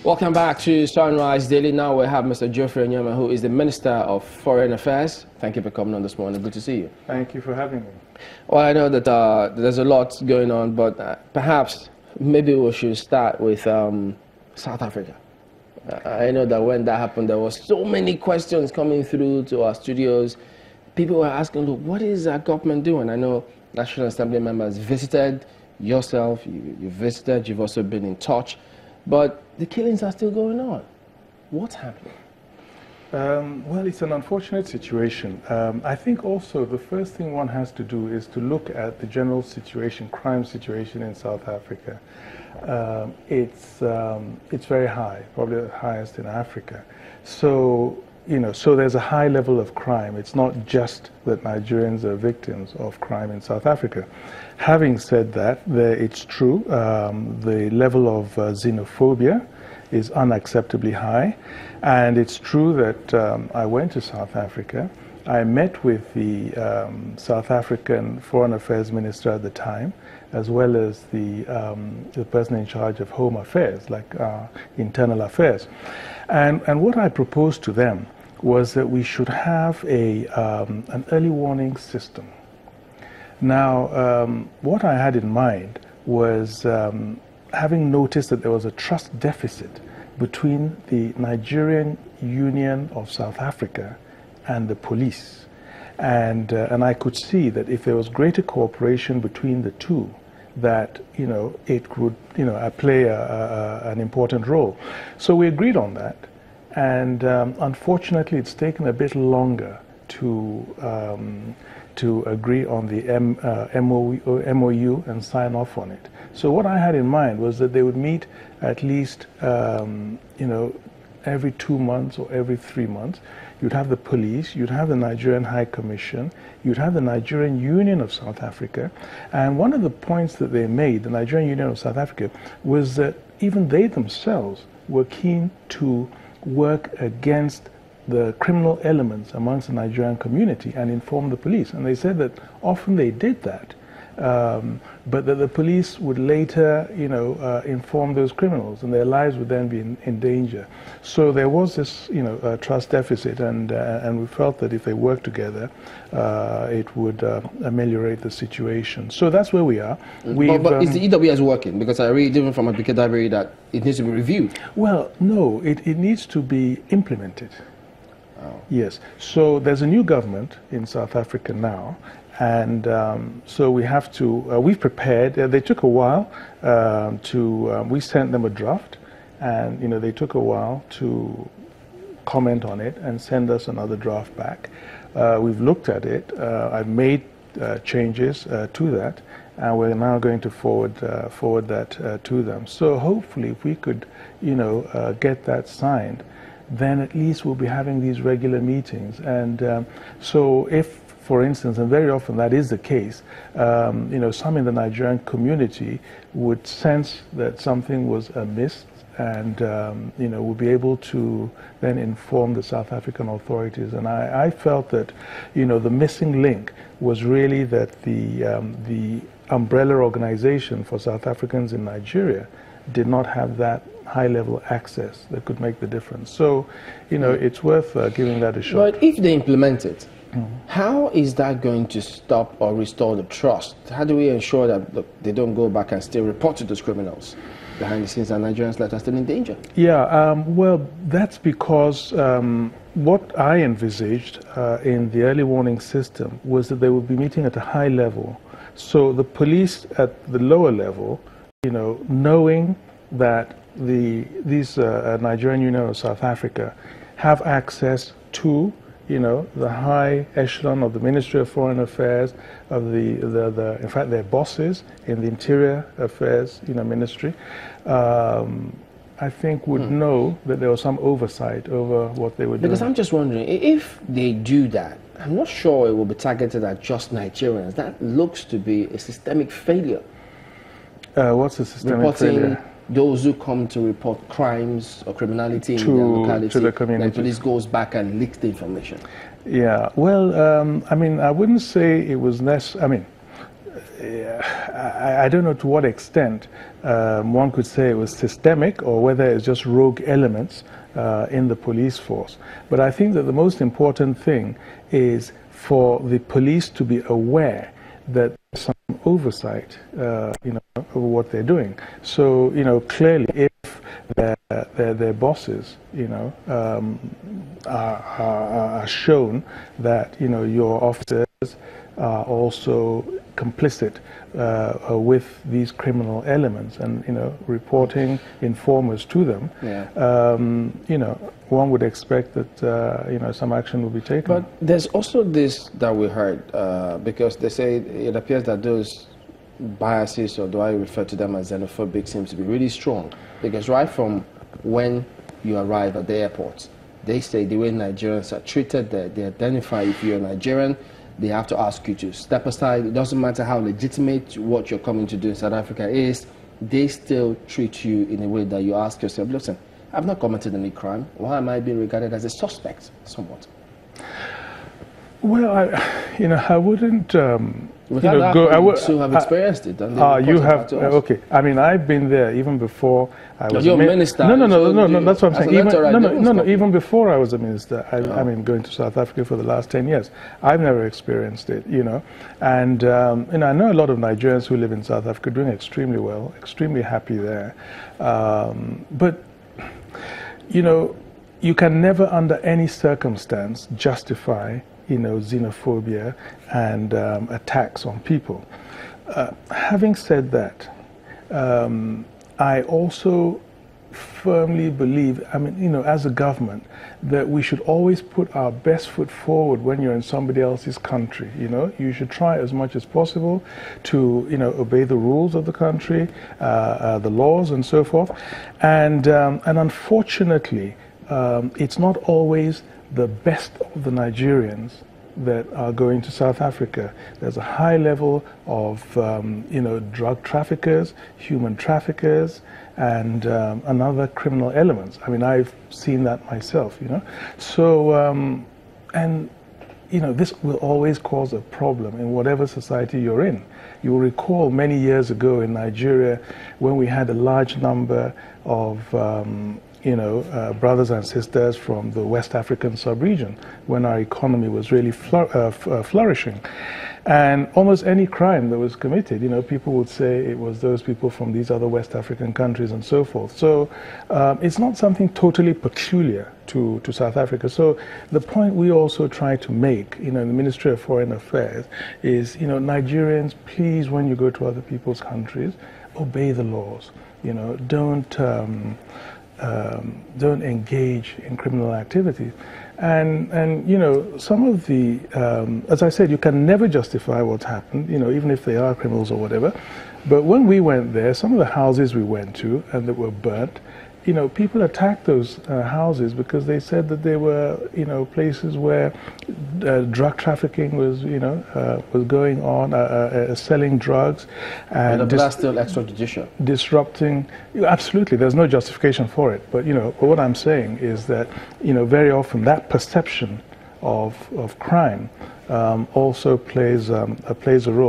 Welcome back to Sunrise Daily. Now we have Mr. Geoffrey Onyeama, who is the Minister of Foreign Affairs. Thank you for coming on this morning. Good to see you. Thank you for having me. Well, I know that there's a lot going on, but perhaps maybe we should start with South Africa. I know that when that happened, there were so many questions coming through to our studios. People were asking, look, what is our government doing? I know National Assembly members visited, yourself, you visited, you've also been in touch. But the killings are still going on. What's happening? Well, it's an unfortunate situation. I think also the first thing one has to do is to look at the general situation, crime situation in South Africa. It's very high, probably the highest in Africa. So, so there's a high level of crime. It's not just that Nigerians are victims of crime in South Africa. Having said that, it's true, the level of xenophobia is unacceptably high. And it's true that I went to South Africa. I met with the South African Foreign Affairs Minister at the time, as well as the person in charge of Home Affairs, like Internal Affairs. And what I proposed to them was that we should have an early warning system. Now, what I had in mind was having noticed that there was a trust deficit between the Nigerian Union of South Africa and the police. And I could see that if there was greater cooperation between the two, that, it would, play an important role. So we agreed on that. And unfortunately, it's taken a bit longer to agree on the MOU and sign off on it. So what I had in mind was that they would meet at least, every 2 months or every 3 months. You'd have the police, you'd have the Nigerian High Commission, you'd have the Nigerian Union of South Africa. And one of the points that they made, the Nigerian Union of South Africa, was that even they themselves were keen to work against the criminal elements amongst the Nigerian community and inform the police. And they said that often they did that, but that the police would later, inform those criminals, and their lives would then be in danger. So there was this, trust deficit, and we felt that if they worked together, it would ameliorate the situation. So that's where we are. But is the EWS working? Because I read even from Advocate Library that it needs to be reviewed. Well, no, it needs to be implemented. Oh. Yes. So there's a new government in South Africa now, and so we have to, we've prepared, they took a while we sent them a draft, and they took a while to comment on it and send us another draft back. We've looked at it, I've made changes to that, and we're now going to forward that to them. So hopefully if we could, get that signed, then at least we'll be having these regular meetings. And so if, for instance, and very often that is the case, some in the Nigerian community would sense that something was amiss, and would be able to then inform the South African authorities. And I felt that, the missing link was really that the umbrella organization for South Africans in Nigeria did not have that high-level access that could make the difference. So, it's worth giving that a shot. But if they implement it, how is that going to stop or restore the trust? How do we ensure that they don't go back and still report to those criminals behind the scenes and Nigerians like are still in danger? Yeah, well, that's because what I envisaged in the early warning system was that they would be meeting at a high level. So the police at the lower level, knowing that these Nigerian Union of South Africa have access to, the high echelon of the Ministry of Foreign Affairs, of in fact, their bosses in the Interior Affairs, Ministry, I think would know that there was some oversight over what they were doing. Because I'm just wondering, if they do that, I'm not sure it will be targeted at just Nigerians. That looks to be a systemic failure. What's a systemic failure? Those who come to report crimes or criminality in their locality, to the community. The police goes back and leaks the information. Yeah, well, I mean, I wouldn't say it was necessary. I mean, I don't know to what extent one could say it was systemic or whether it's just rogue elements in the police force. But I think that the most important thing is for the police to be aware that there's some oversight, over what they're doing. So, clearly, if their bosses, are shown that, your officers are also complicit with these criminal elements and, reporting informers to them, one would expect that, some action will be taken. But there's also this that we heard, because they say it appears that those biases, or do I refer to them as xenophobic, seems to be really strong. Because right from when you arrive at the airport, they say the way Nigerians are treated, they identify if you're Nigerian, they have to ask you to step aside. It doesn't matter how legitimate what you're coming to do in South Africa is, they still treat you in a way that you ask yourself, listen, I've not committed any crime. Why am I being regarded as a suspect somewhat? Well, I wouldn't... I would have experienced it. You have, okay. I mean, I've been there even before I was a minister. No, that's what I'm saying. Even before I was a minister, I mean, going to South Africa for the last 10 years, I've never experienced it, And, I know a lot of Nigerians who live in South Africa doing extremely well, extremely happy there. But, you can never under any circumstance justify xenophobia and attacks on people. Having said that, I also firmly believe, as a government, that we should always put our best foot forward when you're in somebody else's country. You should try as much as possible to, obey the rules of the country, the laws and so forth. And unfortunately, it's not always the best of the Nigerians that are going to South Africa. There's a high level of, drug traffickers, human traffickers, and other criminal elements. I mean, I've seen that myself, So, this will always cause a problem in whatever society you're in. You will recall many years ago in Nigeria when we had a large number of brothers and sisters from the West African sub-region, when our economy was really flourishing. And almost any crime that was committed, people would say it was those people from these other West African countries and so forth. So it's not something totally peculiar to South Africa. So the point we also try to make, in the Ministry of Foreign Affairs is, Nigerians, please, when you go to other people's countries, obey the laws. Don't engage in criminal activity. And some of the, as I said, you can never justify what's happened, even if they are criminals or whatever. But when we went there, some of the houses we went to and that were burnt, people attacked those houses because they said that they were, places where drug trafficking was, was going on, selling drugs, and that's still extrajudicial. Disrupting. Absolutely, there's no justification for it. But what I'm saying is that very often that perception of crime also plays a role.